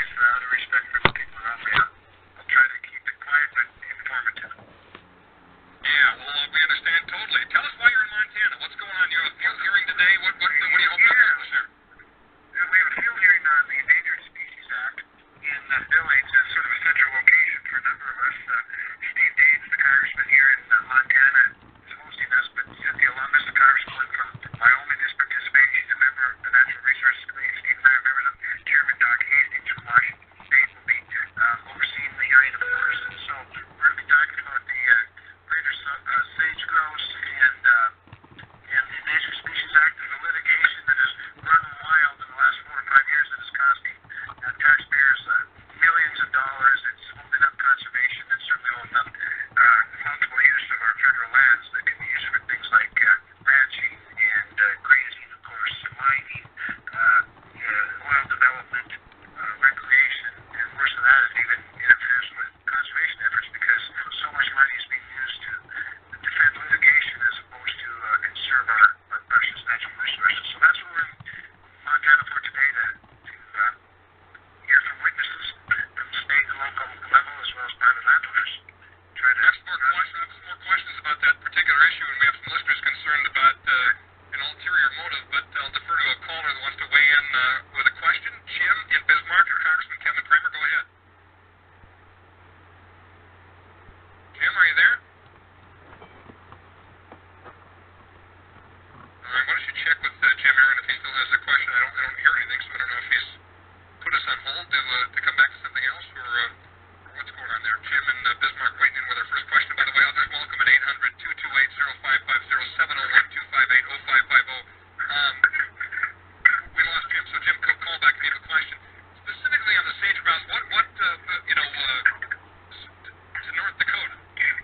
always, out of respect for the people around me, I'll try to keep it quiet but informative. Yeah, well, we understand totally. Tell us why you're in Montana. What's going on? You have a field hearing today. What do you hope to accomplish there? We have a field hearing on the Endangered Species Act in Billings. That's sort of a central location for a number of us. Steve Deeds, the congressman here in Montana, is hosting us, but the alumnus, the congressman from Wyoming, is participating. He's a member of the Natural Resources Committee. Steve and I are members of Chairman Doc Hastings from Washington State will be overseeing the hearing, of course. And so we're going to be talking about the greater sage grouse and the Endangered Species Act and the litigation that has run wild in the last 4 or 5 years that is costing taxpayers millions of dollars. It's holding up conservation. It's certainly holding up multiple use of our federal lands that can be used for things like ranching and grazing, of course, mining, oil development, recreation, and worse than that, it even interferes with conservation efforts because so much money is being used to defend litigation as opposed to conserve our precious natural resources. So that's what we're in Montana for today, to hear from witnesses from the state and local level as well as private landowners. Try to Ask more questions about that particular issue, and we have some listeners concerned about an ulterior motive, but I'll defer to a caller that wants to weigh in with a question. Jim in Bismarck or Congressman Kevin Cramer, go ahead. Jim, are you there? All right, why don't you check with Jim Aaron if he still has a question? I don't hear anything, so I don't know if he's put us on hold to come back to something else or what's going on there. Jim in Bismarck waiting in with our first question. By the way, others welcome at 800-228-0550, 701-258-0550. We lost Jim, so Jim can call back if you have a question. Specifically on the sage grouse, what to North Dakota,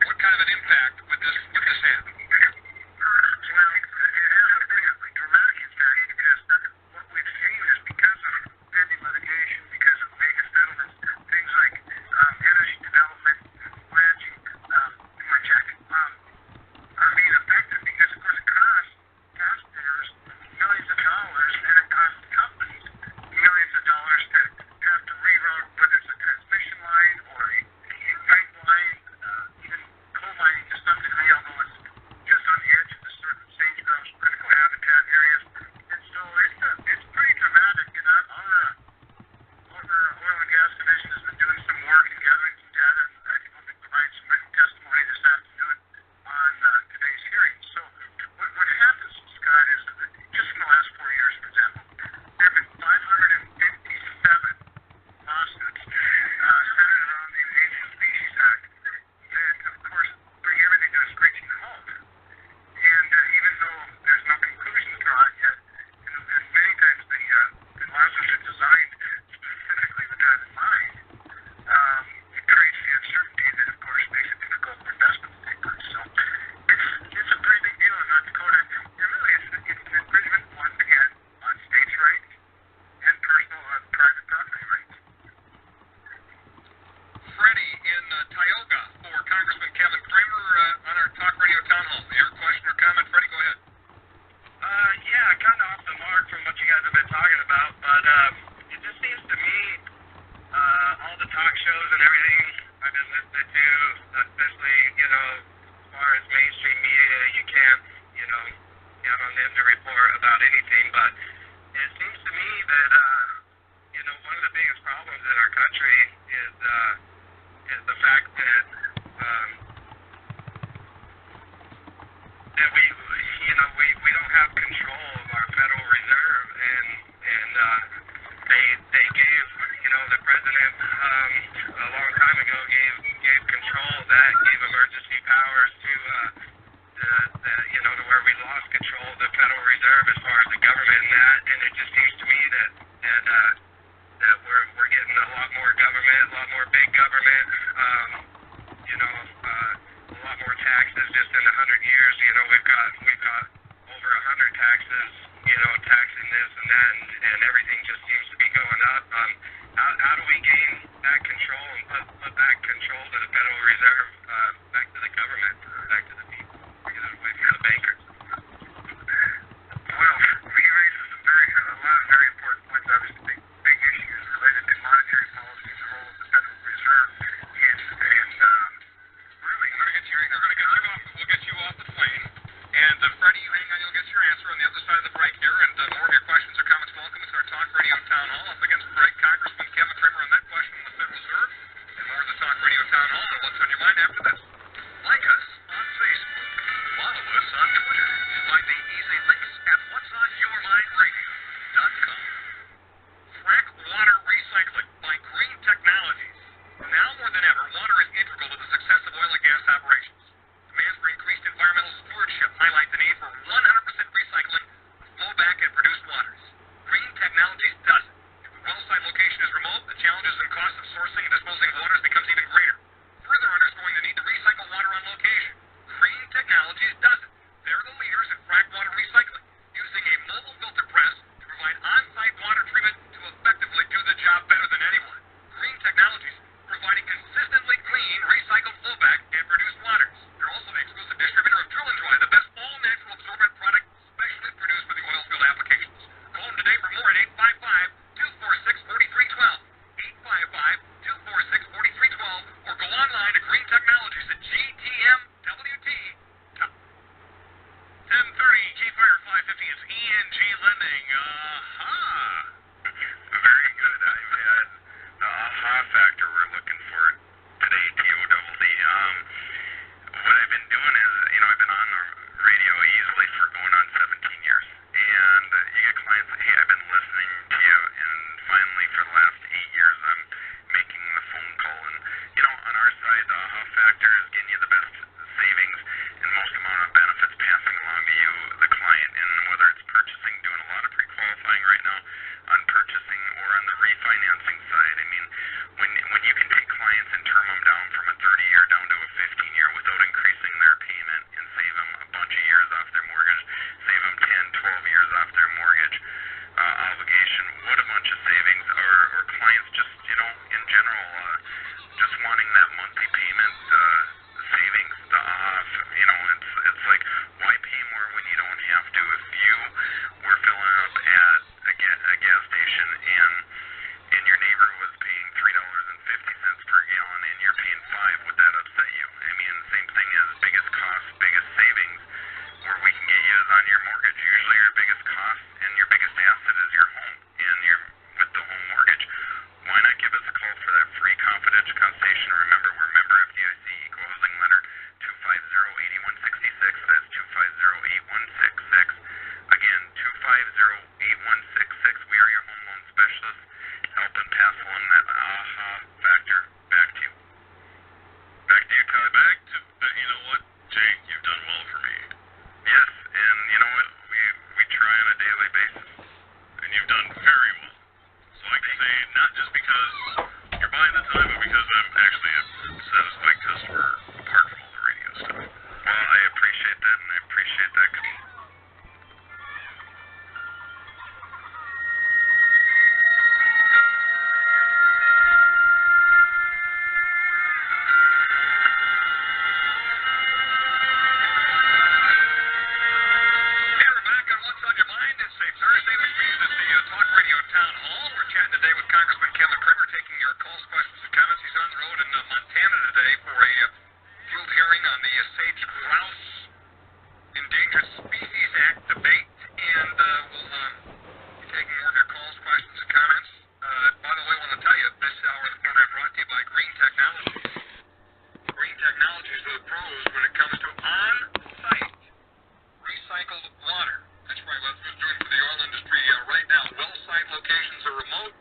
what kind of an impact would this have? Well, it has a pretty dramatic impact because what we've seen is because of pending litigation, because of mega settlements, things like energy development, ranching, are being affected because, of course, it costs taxpayers millions of dollars, and it costs companies millions of dollars to have to reroute, whether it's a transmission line or a pipeline, even coal mining to some degree, although it's just on the edge of the certain sage grouse critical habitat areas. And so it's pretty dramatic. And our oil and gas division has been doing some work and gathering some data, and I think we'll be providing some written testimony this afternoon on today's hearing. So what happens, Scott, is that just in the last 4 years, for example, there have been 557 lawsuits centered around the Endangered Species Act that, of course, bring everything to a screeching halt. And even though there's no conclusions drawn yet, and many times the lawsuits are designed specifically with that in mind, it creates the uncertainty that, of course, makes it difficult for investment to take place. So it's a pretty big deal in North Dakota. And really, it's an infringement, once again, on states' rights and personal private property rights. Freddie in Tioga for Congressman Kevin Cramer on our Talk Radio Town Hall. Your question or comment, Freddie, go ahead. Yeah, kind of off the mark from what you guys have been talking about, but it just seems to me all the talk shows and everything I've been listening to, especially, as far as mainstream media, you can't, count on them to report about anything, but it seems to me that, one of the biggest problems in our country is the fact that we don't have control of our Federal Reserve, and they gave, the president a long time ago gave control of that, gave emergency powers to where we lost control of the Federal Reserve as far as the government and it just seems to me that we're getting a lot more government, a lot more big government, a lot more taxes just in 100 years. We've got over 100 taxes, taxing this and that, and everything just seems to be going up. How do we gain back control and put back control to the Federal Reserve, back to the government, back to the people, get it away from the bankers? Well, he raises a lot of very important points, obviously big issues related to monetary policy. sourcing and disposing of waters becomes even greater. Further underscoring the need to recycle water on location. Green Technologies does it. They're the leaders in frac water recycling, using a mobile filter press to provide on-site water treatment to effectively do the job better than anyone. Green Technologies, providing consistently clean, recycled flowback and produced waters. They're also the exclusive distributor of Drill and Dry, the best all-natural absorbent product specially produced for the oil field applications. Call them today for more at 855-246-4312. 855-246-4312, or go online to Green Technologies at GTMWT.com. 10:30 KFYR 550. It's ENG Lending. Very good. I've had the aha factor we're looking for today, TODD. What I've been doing is, I've been on the radio easily for going on 17 years. And you get clients that, hey, I've been listening to you, and finally for the last 8 years I'm making the phone call. And, on our side, the aha factor is getting you the best savings and most amount of benefits passing along to you, the client, and whether it's purchasing, doing a lot of pre-qualifying right now on purchasing or on the refinancing side. I mean, when you can take clients and term them down from a 30-year down to a 15-year without increasing their payment and save them a bunch of years off their mortgage, save them 10, 12 years off their mortgage obligation, what a bunch of savings. Or clients just, in general, just wanting that monthly payment savings to off. It's like, why pay more when you don't have to? If you were filling up at a gas station and your neighbor was paying $3.50 per gallon and you're paying $5, would that upset you? I mean, the same thing as biggest cost, biggest savings, where we can get you is on your mortgage. Usually your biggest cost and your biggest asset is your home, and you're with the home mortgage. Why not give us a call for that free confidential consultation? Remember, we're a member of FDIC, Equal Housing Lender, 250-8166. That's 250-8166. Again, 250-8166. We are your home loan specialists, helping pass along that aha factor. Back to you. Back to you, Todd. Back to, you know what, Jake, you've done well for me. Yes, and you know what? We try on a daily basis. And you've done very well. So I can say, not just because you're buying the time, but because I'm actually a satisfied customer apart from all the radio stuff. Well, I appreciate that, and I appreciate that. Thursday, which means it's the Talk Radio Town Hall. We're chatting today with Congressman Cramer, taking your calls, questions, and comments. He's on the road in Montana today for a field hearing on the Sage Grouse Endangered Species Act debate, and we'll be taking more of your calls, questions, and comments. By the way, I want to tell you, this hour of the program brought to you by Green Technologies. Green Technologies are the pros when it comes to on-site recycled water. That's right, what we're doing for the oil industry right now. Well site locations are remote.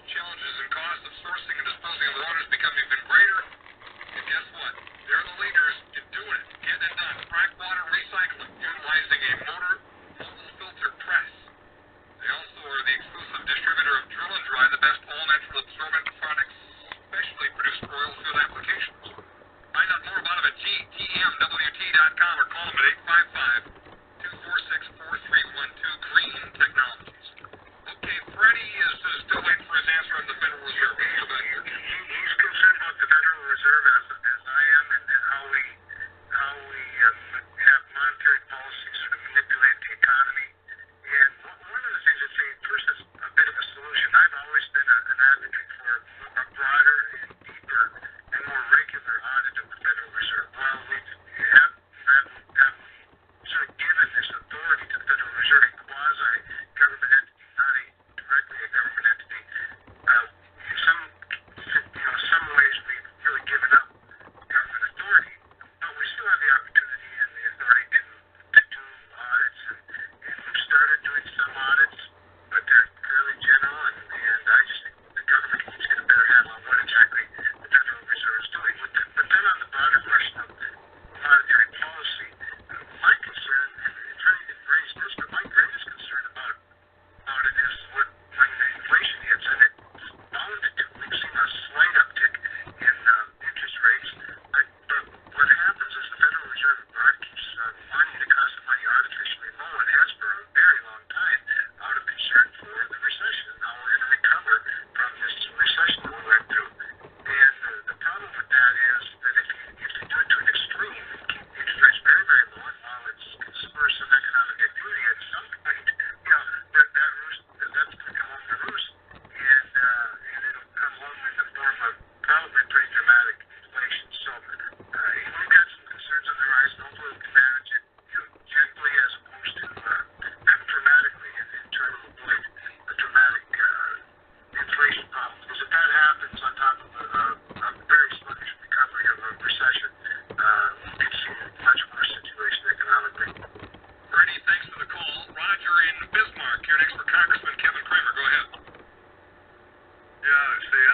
The challenges and costs of sourcing and disposing of water has become even greater.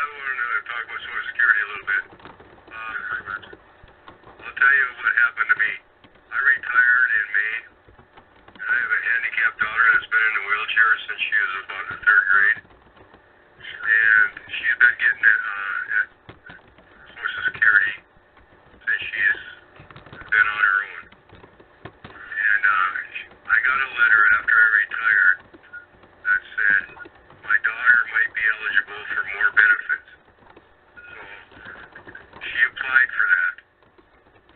want to talk about Social Security a little bit. I'll tell you what happened to me. I retired in May, and I have a handicapped daughter that's been in a wheelchair since she was about in the 3rd grade. And she's been getting Social Security since she's been on her own. And I got a letter after I retired that said my daughter might be eligible for more benefits. So she applied for that.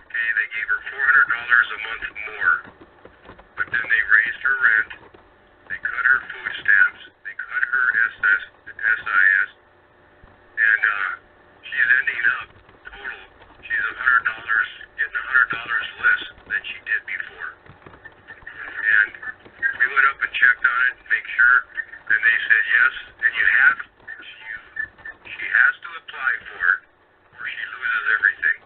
Okay, they gave her $400 a month more, but then they raised her rent, they cut her food stamps, they cut her SIS, and she's ending up total. She's getting $100 less than she did before. And we went up and checked on it, make sure, and they said yes, and she has to apply for it, or she loses everything.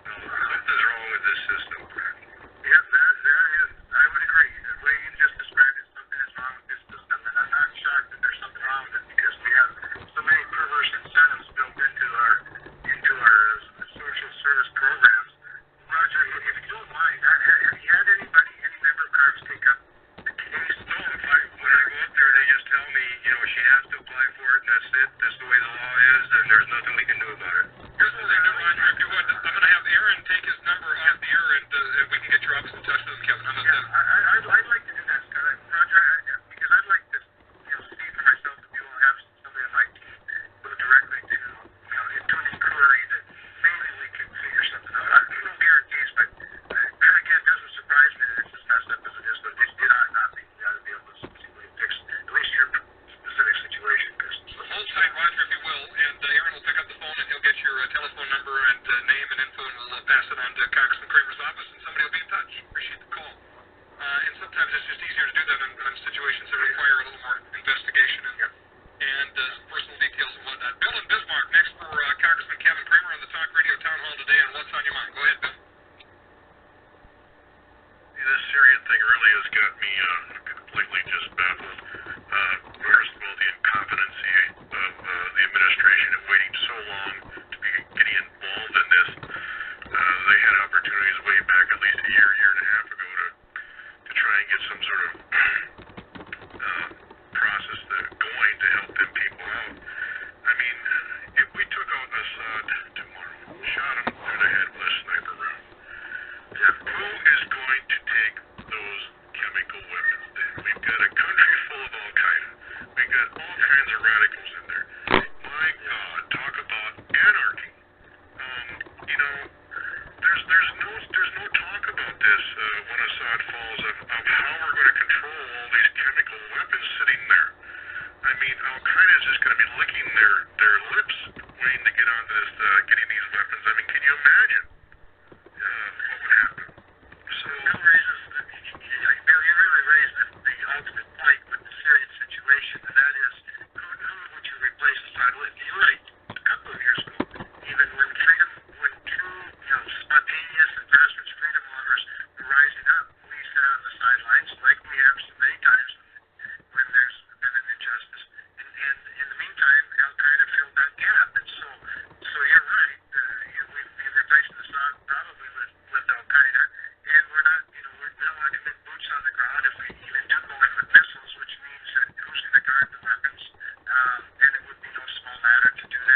Something's wrong with this system. Yeah, that is, I would agree. The way you just described it, something is wrong with this system, and I'm not shocked that there's something wrong with it because we have so many perverse incentives built into our social service programs. Roger, if you don't mind, have you had any member of Congress take up the case? No, when I go up there, they just tell me, she has to apply for it, and that's it. That's the way the law is, and there's nothing we can do about it. Here's what we do, Roger. If you would, I'm going to have Aaron take his number off the air, and we can get your office in touch with him, Kevin. How about that? I'd like to do that, Scott. Roger, because I'd like to see for myself if you will have somebody on my team go directly to an inquiry that maybe we could figure something out. No guarantees, but again, it doesn't surprise me that it's as messed up as it is, but it ought not be. We ought to be able to see if we can fix at least your specific situation. Hold tight, Roger, if you will, and Aaron will pick up the phone, and he'll get your telephone number and name and info, and we'll pass it on to Congressman Cramer's office, and somebody will be in touch. Appreciate the call. And sometimes it's just easier to do that on situations that require a little more investigation and personal details and whatnot. Bill in Bismarck, next for Congressman Kevin Cramer on the Talk Radio Town Hall today on What's on Your Mind. Go ahead, Bill. This Syrian thing really has got me completely just baffled. First of all, the incompetency of the administration of waiting so long to be getting involved in this. They had opportunities way back at least a year and a half ago to try and get some sort of process going to help them people out. I mean, if we took out Assad tomorrow, shot him through the head with a sniper round, who is going to take those chemical weapons then? We've got a country full of Al-Qaeda. We've got all kinds of radicals in there. My God, talk about anarchy. There's no talk about this when Assad falls of how we're going to control all these chemical weapons sitting there. I mean, Al-Qaeda is just going to be licking their lips waiting to get onto this, getting these weapons. I mean, can you imagine what would happen? So Bill, you really raised the ultimate point with the Syrian situation, and that is, who would you replace Assad with? You're right. A couple of years ago, even when true, spontaneous and grassroots freedom lovers were rising up, we sat on the sidelines, like we have so many times when there's been an injustice. And in the meantime, Al-Qaeda filled that gap. And so you're right. We'd be replacing Assad probably with Al-Qaeda, and we don't want to commit boots on the ground if we even do go in with missiles, which means that who's going to guard the weapons? And it would be no small matter to do that.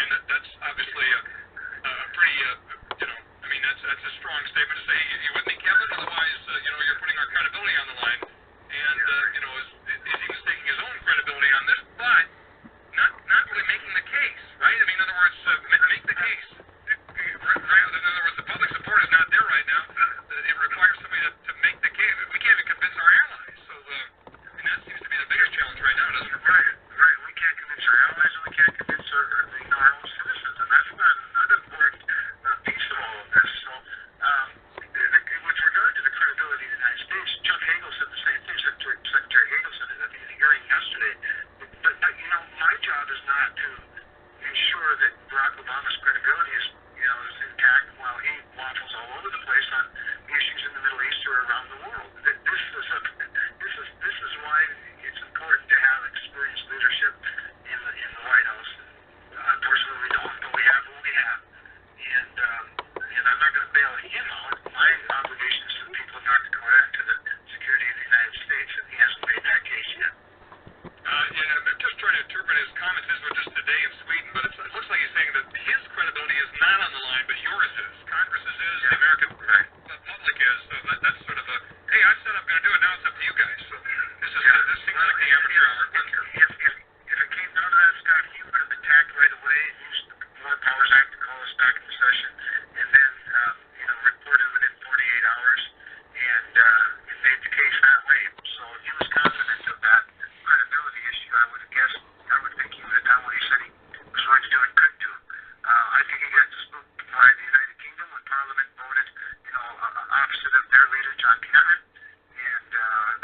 line, that's obviously a pretty, I mean, that's a strong statement to say. You with me, Kevin? Otherwise, you're putting our credibility on the line. And, is he mistaking his own credibility on this? But not really making the case, right? I mean, in other words, make the case. Right? In other words, the public support is not there right now. It requires somebody to make the case. We can't even convince our allies. So, that seems to be the biggest challenge right now, doesn't it? Right. We can't convince our allies, and we can't convince our own citizens, and that's another important piece of all of this. So, with regard to the credibility of the United States, Chuck Hagel said the same thing. Secretary Hagel said it at the hearing yesterday. But my job is not to ensure that Barack Obama's credibility is intact while he waffles all over the place on issues in the Middle East or around the world. This is why it's important to have experienced leadership in the White House. Unfortunately, we don't, but we have what we have. And I'm not going to bail him out. My obligation is to the people of North Dakota and to the security of the United States, and he hasn't made that case yet. I'm just trying to interpret his comments. This was just today in Sweden, but it looks like he's saying that his credibility is not on the line, but yours is. Congress's is, the American public is. So that's sort of a, hey, I said I'm going to do it, now it's up to you guys. So this seems like the amateur hour. If it came down to that, Scott, he would have attacked right away and used the Foreign Powers Act to call us back into session, and then reported within 48 hours and made the case that way. So if he was confident of that credibility issue, I would think he would have done what he said he was going to do and could do. I think he got spooked by the United Kingdom when Parliament voted, opposite of their leader, John Cameron, and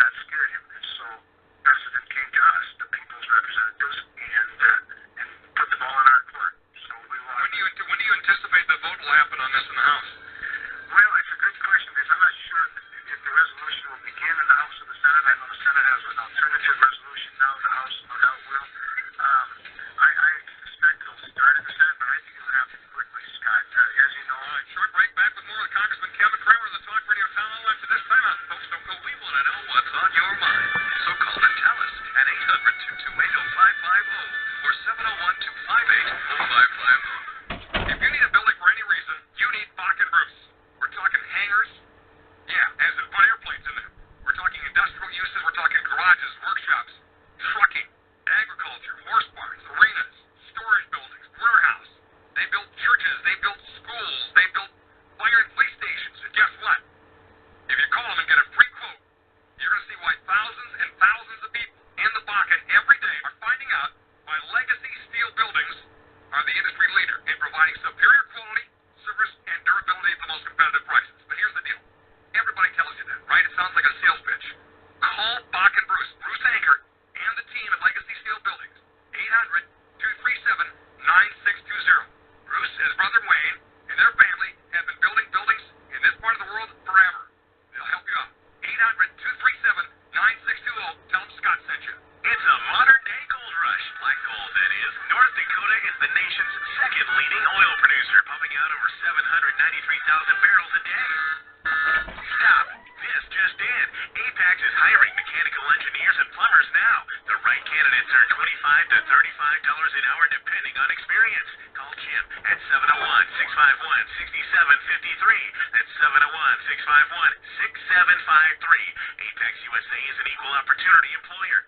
that scared him. And so the president came to us, the people's representatives, and put the ball in our court. So we want. When do you anticipate the vote will happen on this in the House? Well, it's a good question because I'm not sure if the resolution will begin in the House or the Senate. I know the Senate has an alternative resolution now. The House no doubt will. I suspect it'll start in the Senate, but I think it would happen quickly, Scott. As you know, All right, short break. Back with more with Congressman Kevin Cramer of the Talk Radio Town Hall after this timeout. Folks, don't go. We want to know what's on your mind. So call and tell us at 800-228-0550 or 701-258-0550. If you need a building for any reason, you need Bach and Bruce. We're talking hangars. Yeah, as in put airplanes in them. We're talking industrial uses. We're talking garages, workshops, trucking, agriculture, horse barns, arenas, storage buildings, warehouse. They built churches. They built schools. They built fire and police stations. And guess what? If you call them and get a free quote, you're going to see why thousands and thousands of people in the Baca every day are finding out why legacy steel buildings are the industry leader in providing superior quality, service, and durability at the most competitive prices. But here's the deal. Everybody tells you that, right? It sounds like a sales pitch. Call Bach and Bruce Anchor, and the team at Legacy Steel Buildings. 800-237-9620. Bruce and his brother Wayne and their family have been building buildings in this part of the world forever. They'll help you out. 800-237-9620. Tell them Scott sent you. It's a modern-day gold rush. Black gold, that is. North Dakota is the nation's second leading oil producer, pumping out over 793,000 barrels a day. Stop. This just in. Apex is hiring mechanical engineers and plumbers now. The right candidates earn $25 to $35 an hour depending on experience. Call Jim at 701-651-6753. That's 701-651-6753. Apex USA is an equal opportunity employer.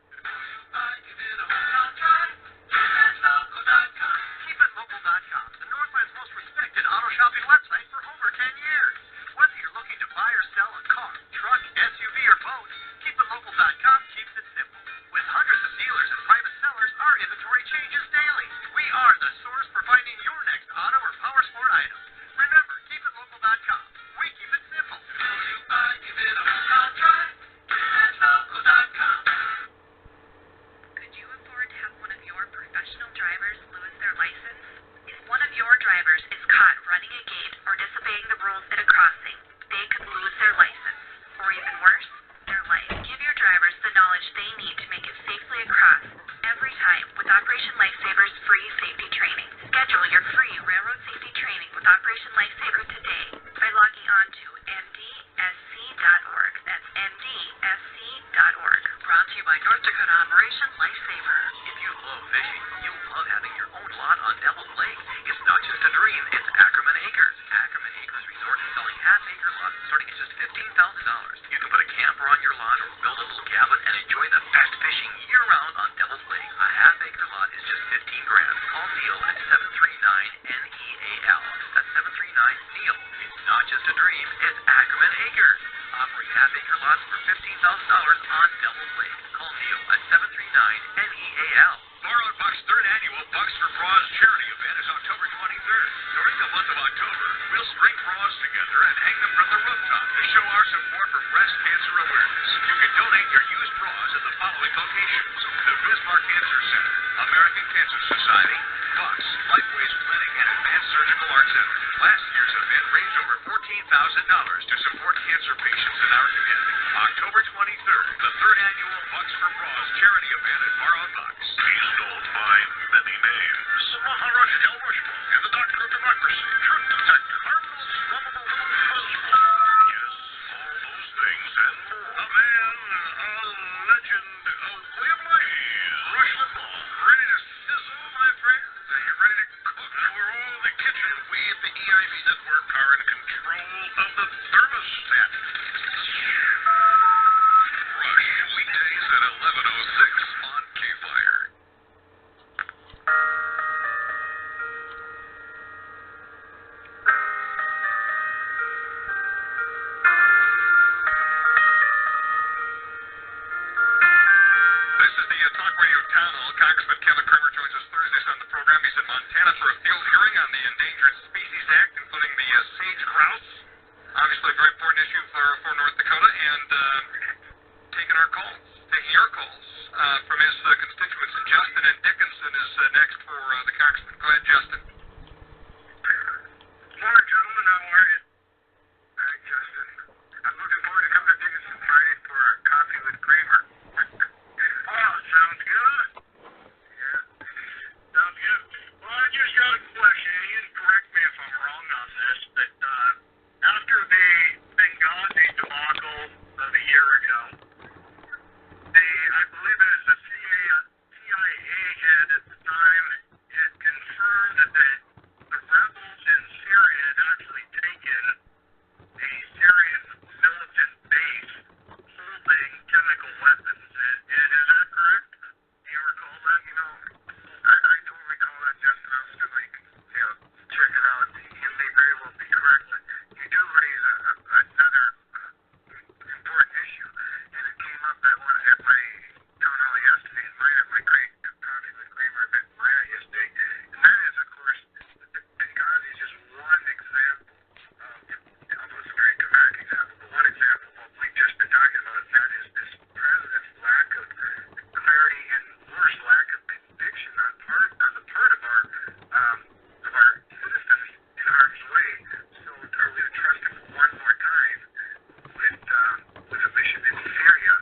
KeepItLocal.com, the Northland's most respected auto shopping website for over 10 years. Whether you're looking to buy or sell a car, truck, SUV, or boat, KeepItLocal.com keeps it simple. With hundreds of dealers and private sellers, our inventory changes daily. We are the source for finding your next auto or power sport item. Remember, KeepItLocal.com. We keep it simple. Could you afford to have one of your professional drivers lose their license? If one of your drivers is caught running a gate or disobeying the rules at a crossing, they could lose their license. Or even worse, their life. Give your drivers the knowledge they need to make it safely across every time with Operation Lifesavers free safety training. Schedule your free railroad safety training with Operation dream, it's Ackerman Acres. Ackerman Acres Resort is selling half-acre lots starting at just $15,000. You can put a camper on your lot or build a little cabin and enjoy the best fishing year-round on Devil's Lake. A half-acre lot is just $15,000. Call Neil at 739-NEAL. That's 739-NEAL. It's not just a dream, it's Ackerman Acres. Offering half-acre lots for $15,000 on Devil's Lake. Call Neil at 739-NEAL. Borrowed Buck's third annual Bucks for Bras charity event is October 23rd. During the month of October, we'll string bras together and hang them from the rooftop to show our support for breast cancer awareness. You can donate your used bras at the following locations: the Bismarck Cancer Center, American Cancer Society, Bucks, Lifeways Clinic, and Advanced Surgical Arts Center. Last year's event raised over $14,000 to support cancer patients in our community. October 23rd, the third annual Bucks for Bras charity event at Borrowed Bucks. He's known by many names. The Maharaj El Rushmore and the Doctor of Democracy, Truth Detector, harmless, lovable little fuzzball. Yes, all those things and more. A man, a legend, a way of life. Rush Limbaugh, ready to sizzle, my friends? Are you ready to cook? Now we're all in the kitchen. We at the EIB Network are in control of the thermostat. Rush, weekdays at 11:06 on KFYR. This is the Talk Radio Town Hall. Congressman Cramer joins us Thursdays on the program. He's in Montana for a field hearing on the Endangered Species Act, including the sage grouse. Obviously a very important issue for North Dakota, and taking your calls from his constituents. And Justin and Dickinson is next for the congressman. Go ahead, Justin. Morning, gentlemen. How are you? Hi, Justin. I'm looking forward to coming to Dickinson Friday for a coffee with Cramer. Oh, sounds good. Yeah, sounds good. Well, I just got a question. You can correct me if I'm wrong on this, but after the Benghazi debacle of a year ago, I believe it was the CIA head at the time had confirmed that the rebels in Syria had actually taken a Syrian militant base holding chemical weapons. Is that correct? Do you recall that? I don't recall that, Justin. I'll still check it out. You may very well be correct, but you do raise another important issue, and it came up at my town hall yesterday, and mine at my great coffee with Cramer event in Maya yesterday, and that is, of course, Benghazi is just one example of, although it's a very dramatic example, but one example of what we've just been talking about, and that is this president's lack of clarity and worse, lack of conviction on the part of our citizens in harm's way. So are we to trust him one more time with a mission in Syria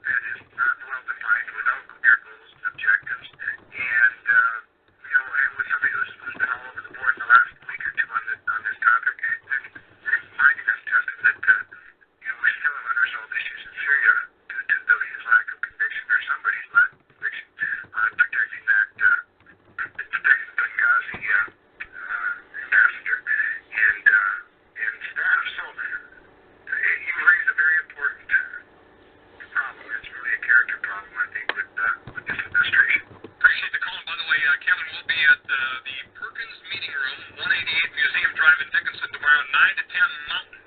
that is not well defined, without clear goals and objectives, and and with somebody who's been all over the board in the last week or two on this topic, and reminding us, Justin, that we still have unresolved issues in Syria due to his lack of conviction, or somebody's lack of conviction on protecting the Benghazi ambassador and staff. So you raise a very important problem. It's really a character problem, I think, with this administration. Appreciate the call. And by the way, Kevin will be at the Perkins Meeting Room, 188 Museum Drive in Dickinson tomorrow, 9 to 10 Mountain.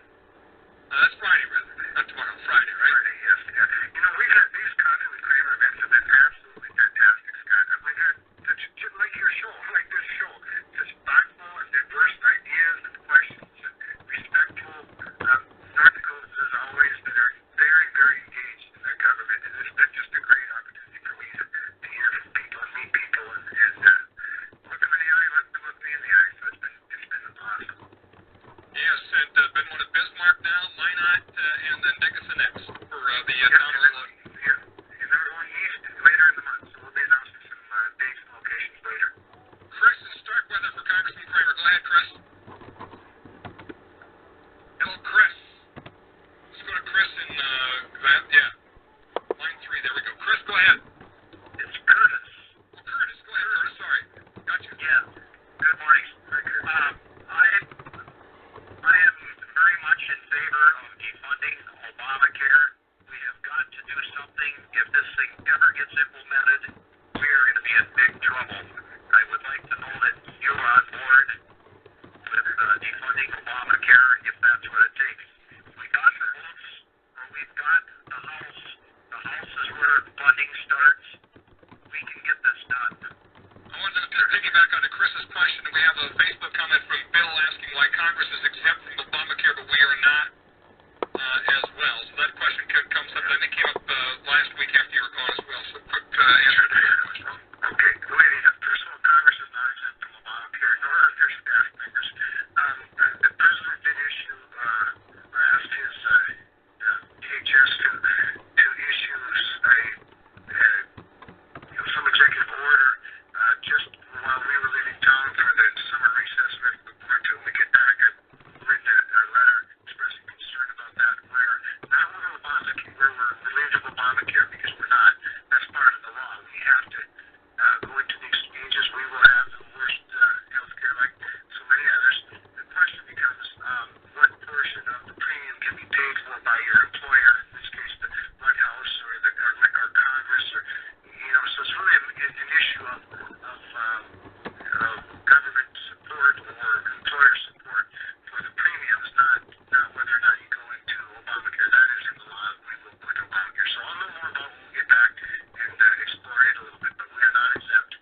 That's Friday, rather. Not tomorrow, Friday, right? Friday, yes. Yeah. We've had these Coffee with Cramer events have been absolutely fantastic, Scott. And we've had such, like your show, like this show, such thoughtful and diverse ideas and questions and respectful North Dakotans, as always, that are very, very engaged in their government. And it's been just a great opportunity for me to hear from people and meet people and look them in the eye, look me in the eye. So it's been awesome. Yes, and been one of question. We have a Facebook comment from Bill asking why Congress is exempt from Obamacare, but we are not as well. So that question comes up, I think, came up last week after you were gone as well. So quick answer to your question. Okay, first of all, Congress is not exempt from Obamacare, nor are their staff members. The president did issue, or asked his DHS to issue some executive order just while we were leaving town for the summer recess until we get back. I've written a letter expressing concern about that, where not with Obamacare, where we're relieved of Obamacare, because we're not. That's part of the law. We have to go into the exchanges. We will have the worst health care like so many others. The question becomes, what portion of the premium can be paid for by your employer, in this case the White House or Congress, or so it's really an issue of government support or employer support for the premiums, not whether or not you go into Obamacare. That is in the law. We will go into Obamacare. So I'll know more about when we get back and explore it a little bit, but we are not exempt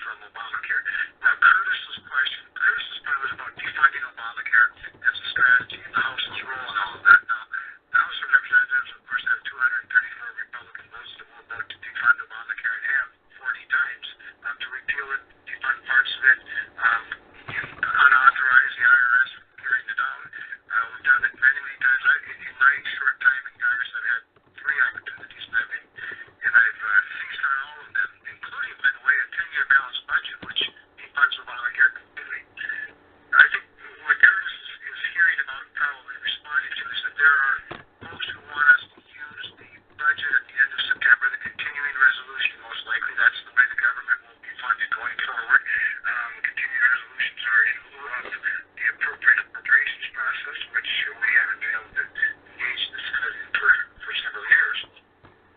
from Obamacare. Now, Curtis's question, Curtis's point was about defunding Obamacare as a strategy and the House's role in all of that. Now, the House of Representatives, of course, have 234 Republican votes that will vote to defund Obamacare and have 40 times to repeal it, defund parts of it, unauthorized the IRS from carrying it out. We've done it many, many times. In my short time in Congress, I've had 3 opportunities, and I've seized on all of them, including, by the way, a 10-year balanced budget, which defunds Obamacare completely. I think what Curtis is hearing about, probably responding to, is that there are folks who want us to use the budget at the end of September, the continuing resolution, most likely. That's the way the government will be funded going forward. Continuing resolutions are in lieu of the appropriate appropriations process, which we haven't been able to engage the Senate in for several years.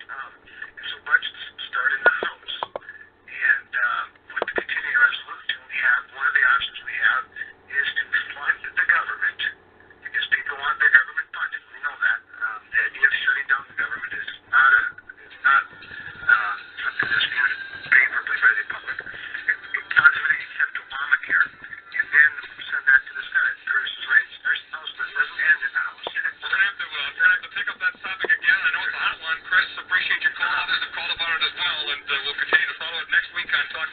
And so budgets start in the House. And with the continuing resolution, we have one of the options we have is to fund the government, because people want their government funded. We know that. The idea of shutting down the government is not something that's viewed favorably by the public. It positively accept Obamacare and then send that to the Senate. Curtis is right. It starts in the House, but it doesn't end in the House. We're going to have to pick up that topic again. I know it's a hot one. Chris, appreciate your call. Others have called about it as well, and we'll continue to follow it next week on Talk